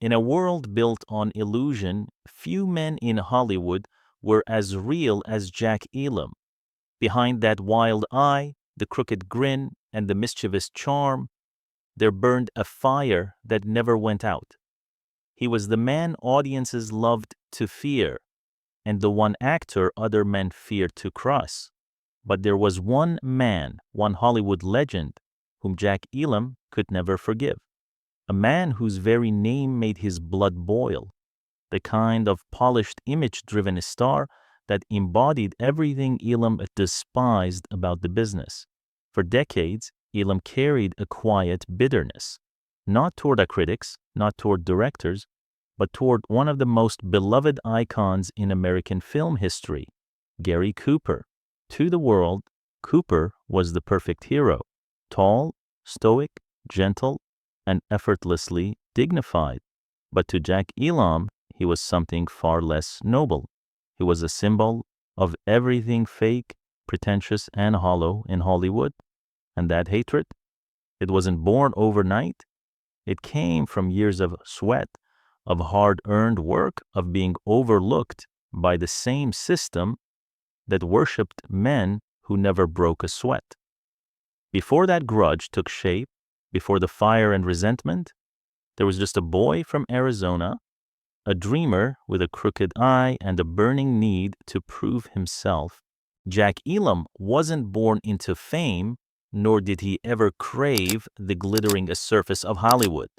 In a world built on illusion, few men in Hollywood were as real as Jack Elam. Behind that wild eye, the crooked grin, and the mischievous charm, there burned a fire that never went out. He was the man audiences loved to fear, and the one actor other men feared to cross. But there was one man, one Hollywood legend, whom Jack Elam could never forgive. A man whose very name made his blood boil. The kind of polished image-driven star that embodied everything Elam despised about the business. For decades, Elam carried a quiet bitterness, not toward the critics, not toward directors, but toward one of the most beloved icons in American film history, Gary Cooper. To the world, Cooper was the perfect hero, tall, stoic, gentle, and effortlessly dignified. But to Jack Elam, he was something far less noble. He was a symbol of everything fake, pretentious, and hollow in Hollywood. And that hatred, it wasn't born overnight. It came from years of sweat, of hard-earned work, of being overlooked by the same system that worshipped men who never broke a sweat. Before that grudge took shape, before the fire and resentment, there was just a boy from Arizona, a dreamer with a crooked eye and a burning need to prove himself. Jack Elam wasn't born into fame, nor did he ever crave the glittering surface of Hollywood.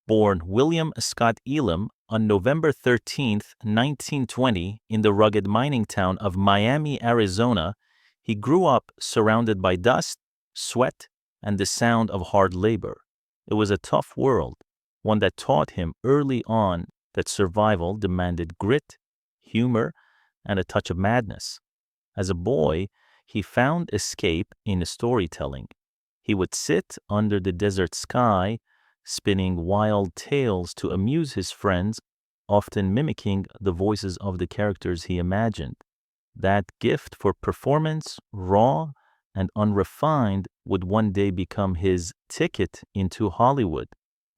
Born William Scott Elam on November 13, 1920, in the rugged mining town of Miami, Arizona, he grew up surrounded by dust, sweat, and the sound of hard labor. It was a tough world, one that taught him early on that survival demanded grit, humor, and a touch of madness. As a boy, he found escape in storytelling. He would sit under the desert sky, spinning wild tales to amuse his friends, often mimicking the voices of the characters he imagined. That gift for performance, raw and unrefined, would one day become his ticket into Hollywood.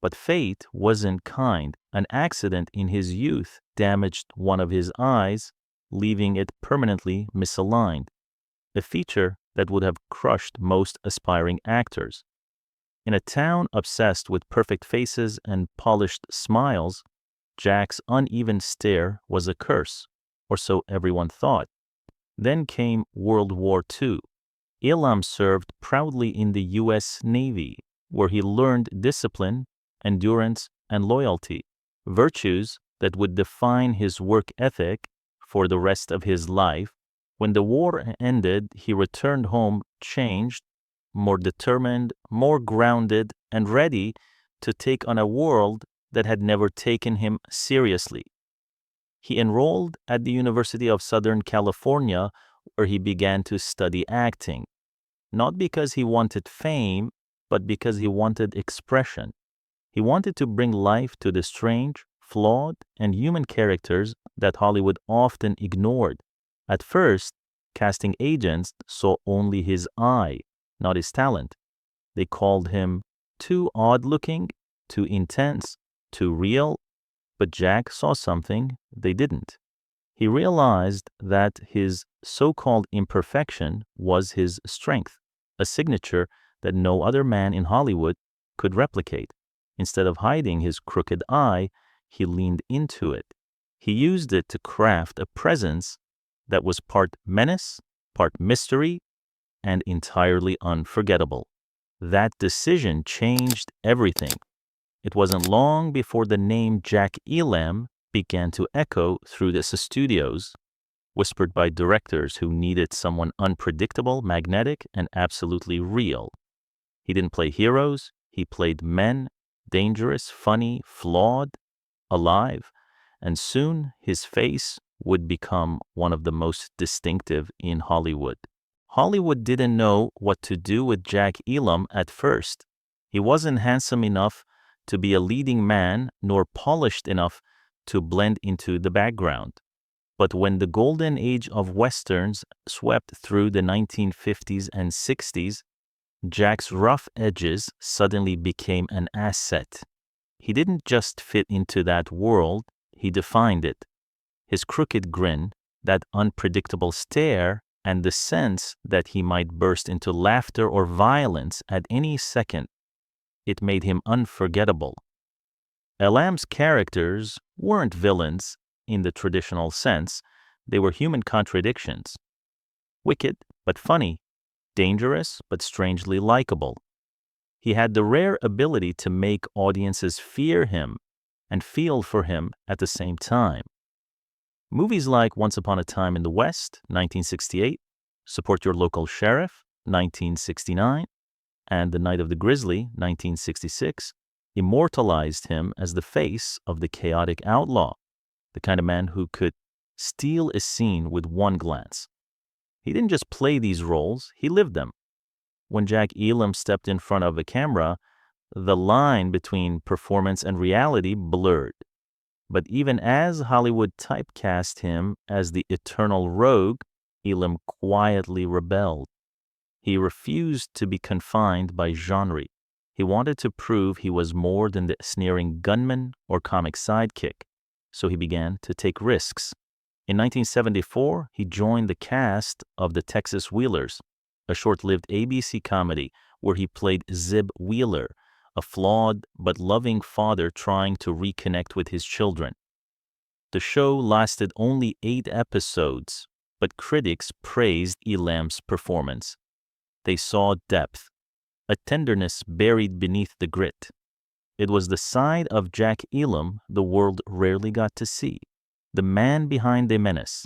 But fate wasn't kind. An accident in his youth damaged one of his eyes, leaving it permanently misaligned, a feature that would have crushed most aspiring actors. In a town obsessed with perfect faces and polished smiles, Jack's uneven stare was a curse, or so everyone thought. Then came World War II. Elam served proudly in the U.S. Navy, where he learned discipline, endurance, and loyalty, virtues that would define his work ethic for the rest of his life. When the war ended, he returned home changed, more determined, more grounded, and ready to take on a world that had never taken him seriously. He enrolled at the University of Southern California, where he began to study acting, not because he wanted fame, but because he wanted expression. He wanted to bring life to the strange, flawed, and human characters that Hollywood often ignored. At first, casting agents saw only his eye, not his talent. They called him too odd-looking, too intense, too real, but Jack saw something they didn't. He realized that his so-called imperfection was his strength, a signature that no other man in Hollywood could replicate. Instead of hiding his crooked eye, he leaned into it. He used it to craft a presence that was part menace, part mystery, and entirely unforgettable. That decision changed everything. It wasn't long before the name Jack Elam began to echo through the studios, whispered by directors who needed someone unpredictable, magnetic, and absolutely real. He didn't play heroes, he played men, dangerous, funny, flawed, alive, and soon his face would become one of the most distinctive in Hollywood. Hollywood didn't know what to do with Jack Elam at first. He wasn't handsome enough to be a leading man, nor polished enough to blend into the background. But when the golden age of Westerns swept through the 1950s and 60s, Jack's rough edges suddenly became an asset. He didn't just fit into that world, he defined it. His crooked grin, that unpredictable stare, and the sense that he might burst into laughter or violence at any second. It made him unforgettable. Elam's characters weren't villains in the traditional sense. They were human contradictions. Wicked but funny, dangerous but strangely likable. He had the rare ability to make audiences fear him and feel for him at the same time. Movies like Once Upon a Time in the West, 1968, Support Your Local Sheriff, 1969, and The Night of the Grizzly, 1966, immortalized him as the face of the chaotic outlaw, the kind of man who could steal a scene with one glance. He didn't just play these roles, he lived them. When Jack Elam stepped in front of a camera, the line between performance and reality blurred. But even as Hollywood typecast him as the eternal rogue, Elam quietly rebelled. He refused to be confined by genre. He wanted to prove he was more than the sneering gunman or comic sidekick, so he began to take risks. In 1974, he joined the cast of The Texas Wheelers, a short-lived ABC comedy where he played Zib Wheeler, a flawed but loving father trying to reconnect with his children. The show lasted only 8 episodes, but critics praised Elam's performance. They saw depth, a tenderness buried beneath the grit. It was the side of Jack Elam the world rarely got to see, the man behind the menace.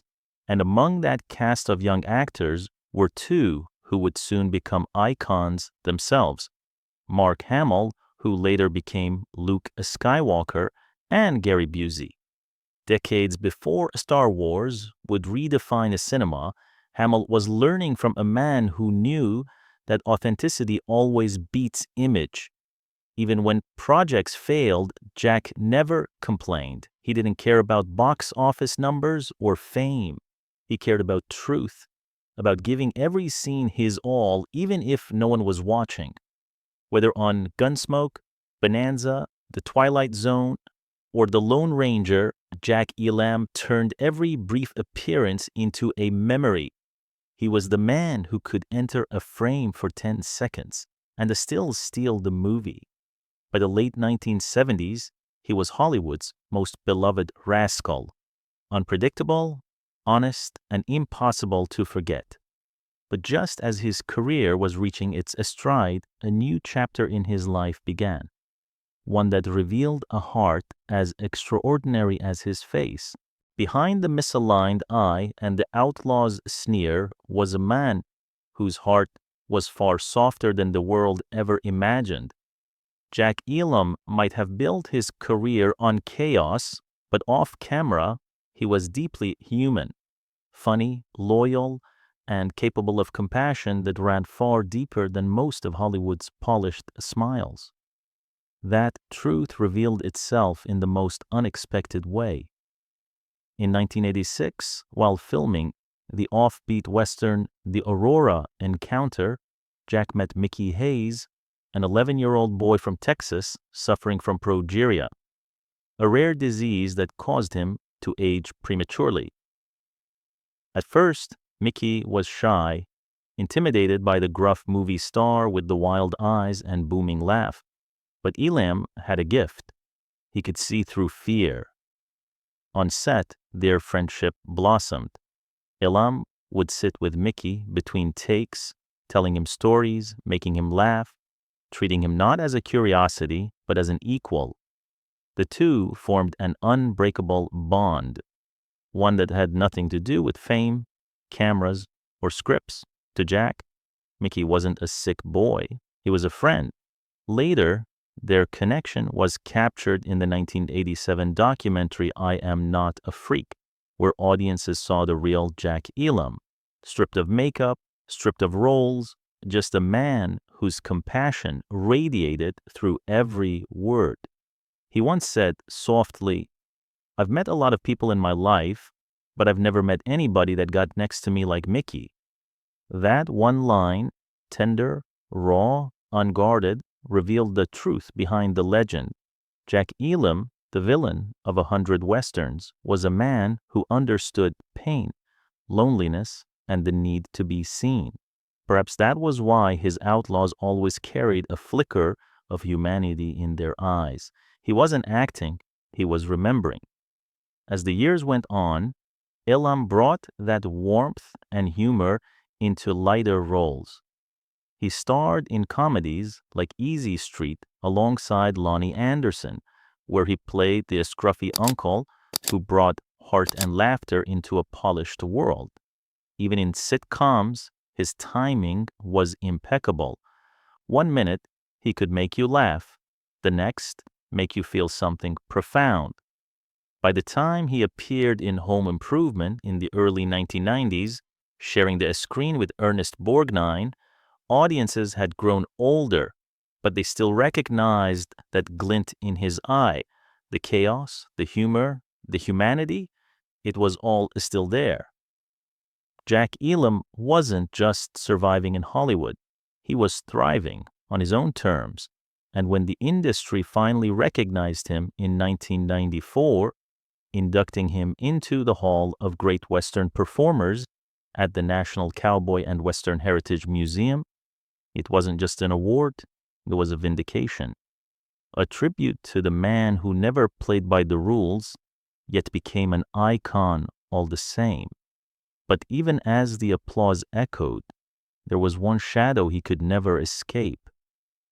And among that cast of young actors were 2 who would soon become icons themselves. Mark Hamill, who later became Luke Skywalker, and Gary Busey. Decades before Star Wars would redefine cinema, Hamill was learning from a man who knew that authenticity always beats image. Even when projects failed, Jack never complained. He didn't care about box office numbers or fame. He cared about truth, about giving every scene his all, even if no one was watching. Whether on Gunsmoke, Bonanza, The Twilight Zone, or The Lone Ranger, Jack Elam turned every brief appearance into a memory. He was the man who could enter a frame for 10 seconds and still steal the movie. By the late 1970s, he was Hollywood's most beloved rascal, unpredictable, honest, and impossible to forget. But just as his career was reaching its stride, a new chapter in his life began, one that revealed a heart as extraordinary as his face. Behind the misaligned eye and the outlaw's sneer was a man whose heart was far softer than the world ever imagined. Jack Elam might have built his career on chaos, but off camera, he was deeply human, funny, loyal, and capable of compassion that ran far deeper than most of Hollywood's polished smiles. That truth revealed itself in the most unexpected way. In 1986, while filming the offbeat western The Aurora Encounter, Jack met Mickey Hayes, an 11-year-old boy from Texas suffering from progeria, a rare disease that caused him to age prematurely. At first, Mickey was shy, intimidated by the gruff movie star with the wild eyes and booming laugh. But Elam had a gift. He could see through fear. On set, their friendship blossomed. Elam would sit with Mickey between takes, telling him stories, making him laugh, treating him not as a curiosity, but as an equal. The two formed an unbreakable bond, one that had nothing to do with fame, cameras, or scripts. To Jack, Mickey wasn't a sick boy. He was a friend. Later, their connection was captured in the 1987 documentary I Am Not a Freak, where audiences saw the real Jack Elam, stripped of makeup, stripped of roles, just a man whose compassion radiated through every word. He once said softly, "I've met a lot of people in my life, but I've never met anybody that got next to me like Mickey." That one line, tender, raw, unguarded, revealed the truth behind the legend. Jack Elam, the villain of 100 Westerns, was a man who understood pain, loneliness, and the need to be seen. Perhaps that was why his outlaws always carried a flicker of humanity in their eyes. He wasn't acting, he was remembering. As the years went on, Elam brought that warmth and humor into lighter roles. He starred in comedies like Easy Street alongside Lonnie Anderson, where he played the scruffy uncle who brought heart and laughter into a polished world. Even in sitcoms, his timing was impeccable. 1 minute, he could make you laugh. The next, make you feel something profound. By the time he appeared in Home Improvement in the early 1990s, sharing the screen with Ernest Borgnine, audiences had grown older, but they still recognized that glint in his eye. The chaos, the humor, the humanity, it was all still there. Jack Elam wasn't just surviving in Hollywood. He was thriving on his own terms. And when the industry finally recognized him in 1994, inducting him into the Hall of Great Western Performers at the National Cowboy and Western Heritage Museum, it wasn't just an award, it was a vindication. A tribute to the man who never played by the rules, yet became an icon all the same. But even as the applause echoed, there was one shadow he could never escape,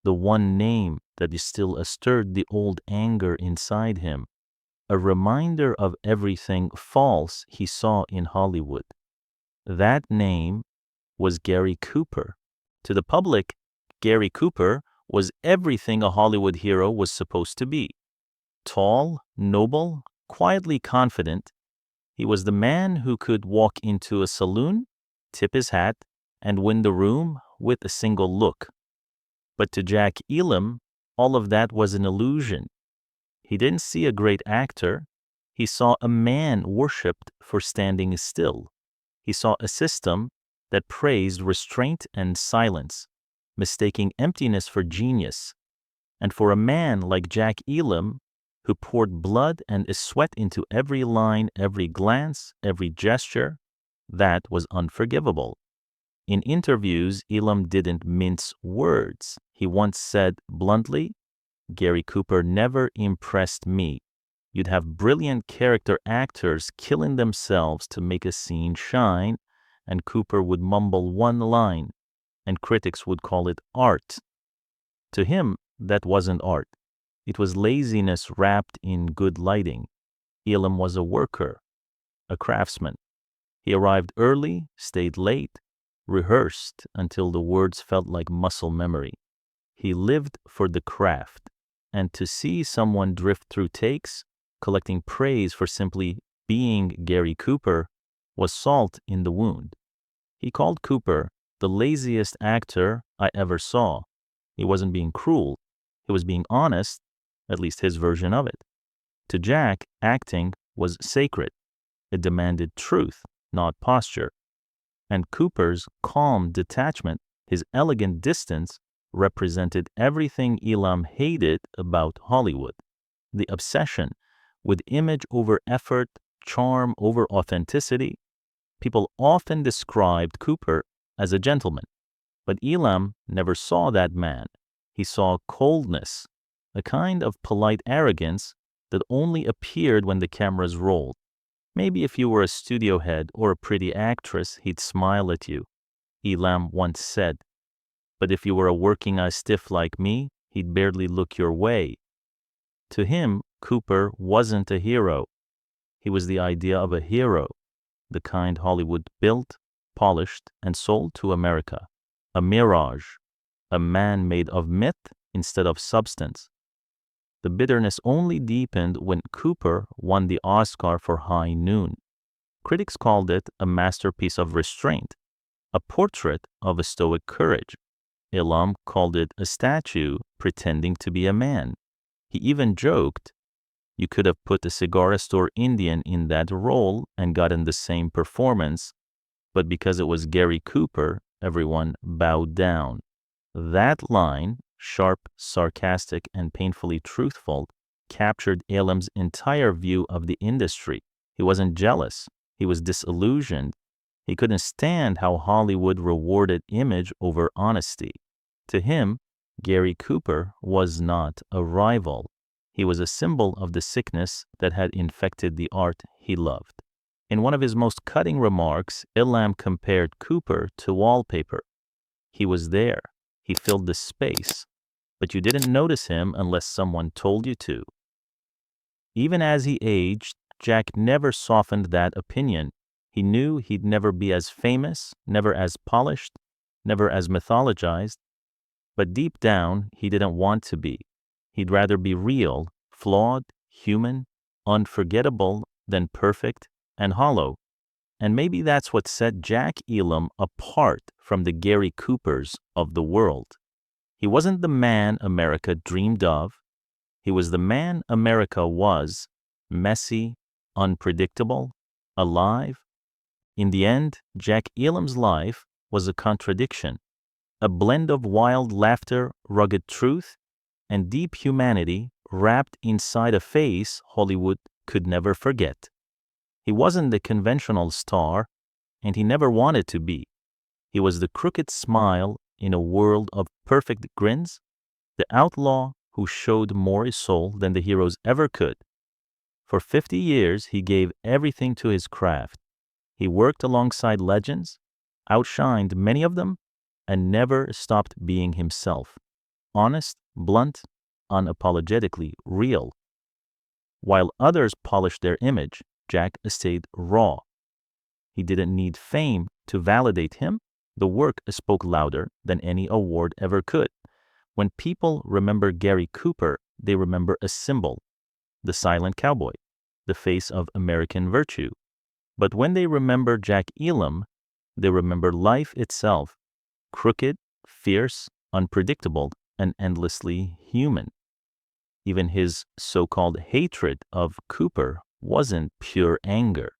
the one name that still stirred the old anger inside him, a reminder of everything false he saw in Hollywood. That name was Gary Cooper. To the public, Gary Cooper was everything a Hollywood hero was supposed to be. Tall, noble, quietly confident, he was the man who could walk into a saloon, tip his hat, and win the room with a single look. But to Jack Elam, all of that was an illusion. He didn't see a great actor. He saw a man worshipped for standing still. He saw a system that praised restraint and silence, mistaking emptiness for genius. And for a man like Jack Elam, who poured blood and sweat into every line, every glance, every gesture, that was unforgivable. In interviews, Elam didn't mince words. He once said bluntly, "Gary Cooper never impressed me. You'd have brilliant character actors killing themselves to make a scene shine, and Cooper would mumble one line, and critics would call it art." To him, that wasn't art. It was laziness wrapped in good lighting. Elam was a worker, a craftsman. He arrived early, stayed late, rehearsed until the words felt like muscle memory. He lived for the craft. And to see someone drift through takes, collecting praise for simply being Gary Cooper, was salt in the wound. He called Cooper the laziest actor I ever saw. He wasn't being cruel. He was being honest, at least his version of it. To Jack, acting was sacred. It demanded truth, not posture. And Cooper's calm detachment, his elegant distance, represented everything Elam hated about Hollywood. The obsession with image over effort, charm over authenticity. People often described Cooper as a gentleman, but Elam never saw that man. He saw coldness, a kind of polite arrogance that only appeared when the cameras rolled. Maybe if you were a studio head or a pretty actress, he'd smile at you, Elam once said. But if you were a working stiff like me, he'd barely look your way. To him, Cooper wasn't a hero. He was the idea of a hero, the kind Hollywood built, polished, and sold to America. A mirage, a man made of myth instead of substance. The bitterness only deepened when Cooper won the Oscar for High Noon. Critics called it a masterpiece of restraint, a portrait of a stoic courage. Elam called it a statue pretending to be a man. He even joked, "You could have put a cigar store Indian in that role and gotten the same performance, but because it was Gary Cooper, everyone bowed down." That line, sharp, sarcastic, and painfully truthful, captured Elam's entire view of the industry. He wasn't jealous. He was disillusioned. He couldn't stand how Hollywood rewarded image over honesty. To him, Gary Cooper was not a rival. He was a symbol of the sickness that had infected the art he loved. In one of his most cutting remarks, Elam compared Cooper to wallpaper. He was there. He filled the space. But you didn't notice him unless someone told you to. Even as he aged, Jack never softened that opinion. He knew he'd never be as famous, never as polished, never as mythologized. But deep down, he didn't want to be. He'd rather be real, flawed, human, unforgettable than perfect and hollow. And maybe that's what set Jack Elam apart from the Gary Coopers of the world. He wasn't the man America dreamed of. He was the man America was, messy, unpredictable, alive. In the end, Jack Elam's life was a contradiction, a blend of wild laughter, rugged truth, and deep humanity wrapped inside a face Hollywood could never forget. He wasn't the conventional star, and he never wanted to be. He was the crooked smile in a world of perfect grins, the outlaw who showed more soul than the heroes ever could. For 50 years, he gave everything to his craft. He worked alongside legends, outshined many of them, and never stopped being himself. Honest, blunt, unapologetically real. While others polished their image, Jack stayed raw. He didn't need fame to validate him. The work spoke louder than any award ever could. When people remember Gary Cooper, they remember a symbol, the silent cowboy, the face of American virtue. But when they remember Jack Elam, they remember life itself, crooked, fierce, unpredictable, and endlessly human. Even his so-called hatred of Cooper wasn't pure anger.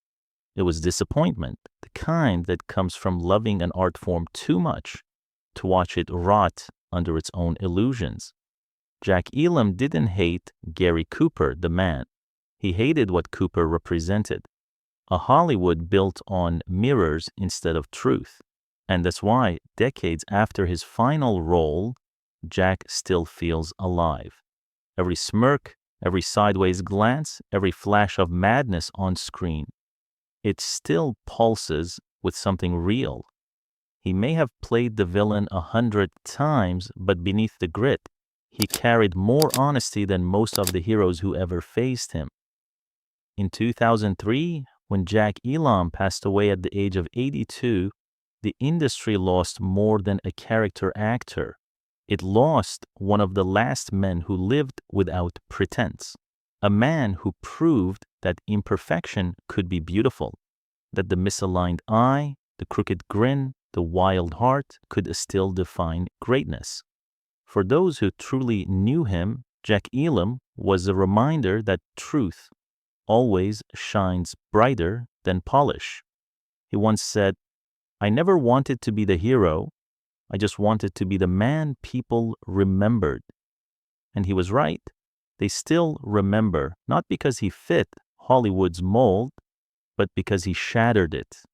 It was disappointment, the kind that comes from loving an art form too much to watch it rot under its own illusions. Jack Elam didn't hate Gary Cooper, the man. He hated what Cooper represented, a Hollywood built on mirrors instead of truth. And that's why, decades after his final role, Jack still feels alive. Every smirk, every sideways glance, every flash of madness on screen, it still pulses with something real. He may have played the villain 100 times, but beneath the grit, he carried more honesty than most of the heroes who ever faced him. In 2003, when Jack Elam passed away at the age of 82, the industry lost more than a character actor. It lost one of the last men who lived without pretense, a man who proved that imperfection could be beautiful, that the misaligned eye, the crooked grin, the wild heart could still define greatness. For those who truly knew him, Jack Elam was a reminder that truth always shines brighter than polish. He once said, "I never wanted to be the hero. I just wanted to be the man people remembered." And he was right. They still remember, not because he fit Hollywood's mold, but because he shattered it.